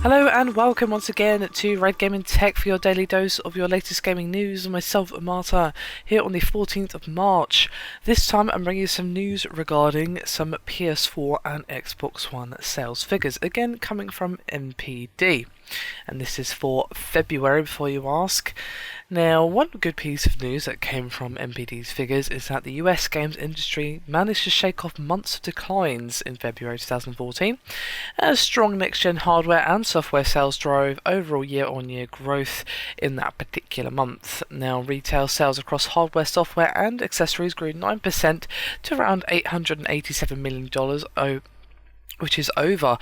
Hello and welcome once again to Red Gaming Tech for your daily dose of your latest gaming news. Myself, Marta, here on the 14th of March. This time I'm bringing you some news regarding some PS4 and Xbox One sales figures, again coming from NPD. And this is for February, before you ask. Now, one good piece of news that came from NPD's figures is that the US games industry managed to shake off months of declines in February 2014, as strong next-gen hardware and software sales drove overall year-on-year growth in that particular month. Now, retail sales across hardware, software and accessories grew 9% to around $887 million, which is over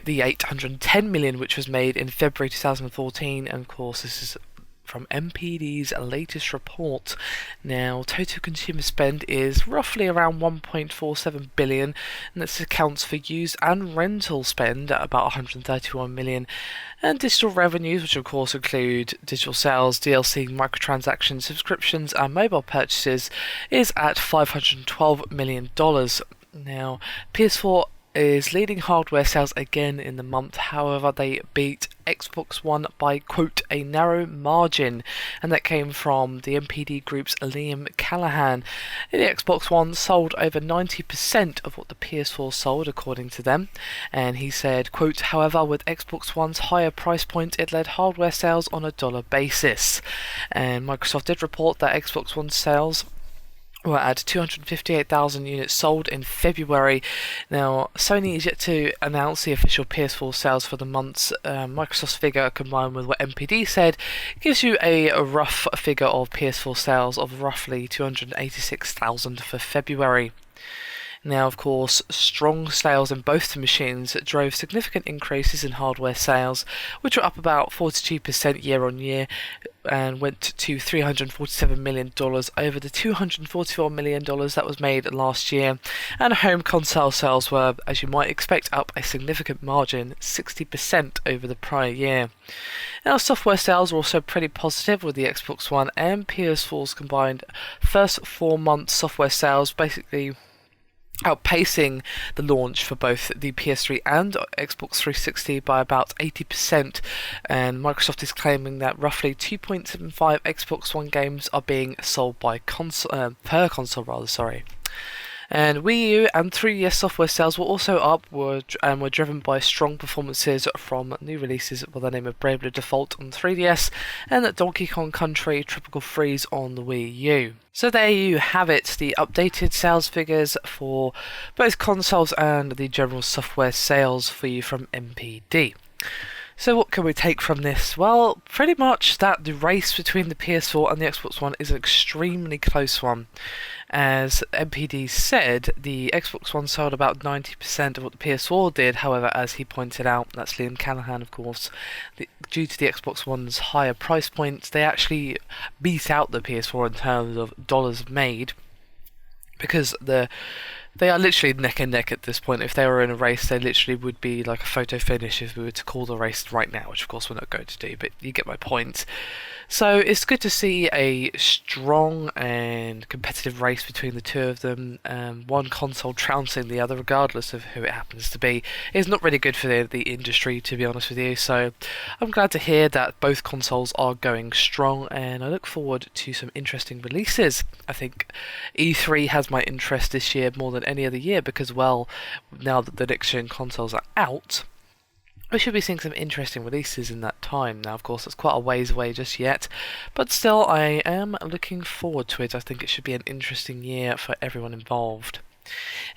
the $810 million which was made in February 2014, and of course this is from NPD's latest report. Now, total consumer spend is roughly around $1.47 billion, and this accounts for used and rental spend at about $131 million, and digital revenues, which of course include digital sales, DLC, microtransactions, subscriptions and mobile purchases, is at $512 million. Now, PS4 is leading hardware sales again in the month. However, they beat Xbox One by, quote, a narrow margin, and that came from the NPD Group's Liam Callahan. The Xbox One sold over 90% of what the PS4 sold, according to them, and he said, quote, however, with Xbox One's higher price point, it led hardware sales on a dollar basis. And Microsoft did report that Xbox One sales were at 258,000 units sold in February. Now, Sony is yet to announce the official PS4 sales for the months. Microsoft's figure, combined with what NPD said, gives you a rough figure of PS4 sales of roughly 286,000 for February. Now, of course, strong sales in both the machines drove significant increases in hardware sales, which were up about 42% year-on-year, and went to $347 million over the $244 million that was made last year. And home console sales were, as you might expect, up a significant margin, 60% over the prior year. Now, software sales were also pretty positive, with the Xbox One and PS4's combined first 4 months software sales basically outpacing the launch for both the PS3 and Xbox 360 by about 80%, and Microsoft is claiming that roughly 2.75 Xbox One games are being sold by per console. And Wii U and 3DS software sales were also up, and were driven by strong performances from new releases by the name of Bravely Default on 3DS and Donkey Kong Country Tropical Freeze on the Wii U. So there you have it, the updated sales figures for both consoles and the general software sales for you from NPD. So what can we take from this? Well, pretty much that the race between the PS4 and the Xbox One is an extremely close one. As NPD said, the Xbox One sold about 90% of what the PS4 did. However, as he pointed out, that's Liam Callahan, of course, due to the Xbox One's higher price points, they actually beat out the PS4 in terms of dollars made, because they are literally neck and neck at this point. If they were in a race, they literally would be like a photo finish if we were to call the race right now, which of course we're not going to do, but you get my point. So it's good to see a strong and competitive race between the two of them, one console trouncing the other regardless of who it happens to be. It's not really good for the industry, to be honest with you, so I'm glad to hear that both consoles are going strong, and I look forward to some interesting releases. I think E3 has my interest this year more than any other year, because, well, now that the next-gen consoles are out, we should be seeing some interesting releases in that time. Now, of course, it's quite a ways away just yet, but still, I am looking forward to it. I think it should be an interesting year for everyone involved.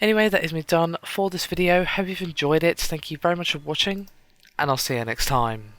Anyway, that is me done for this video. Hope you've enjoyed it. Thank you very much for watching, and I'll see you next time.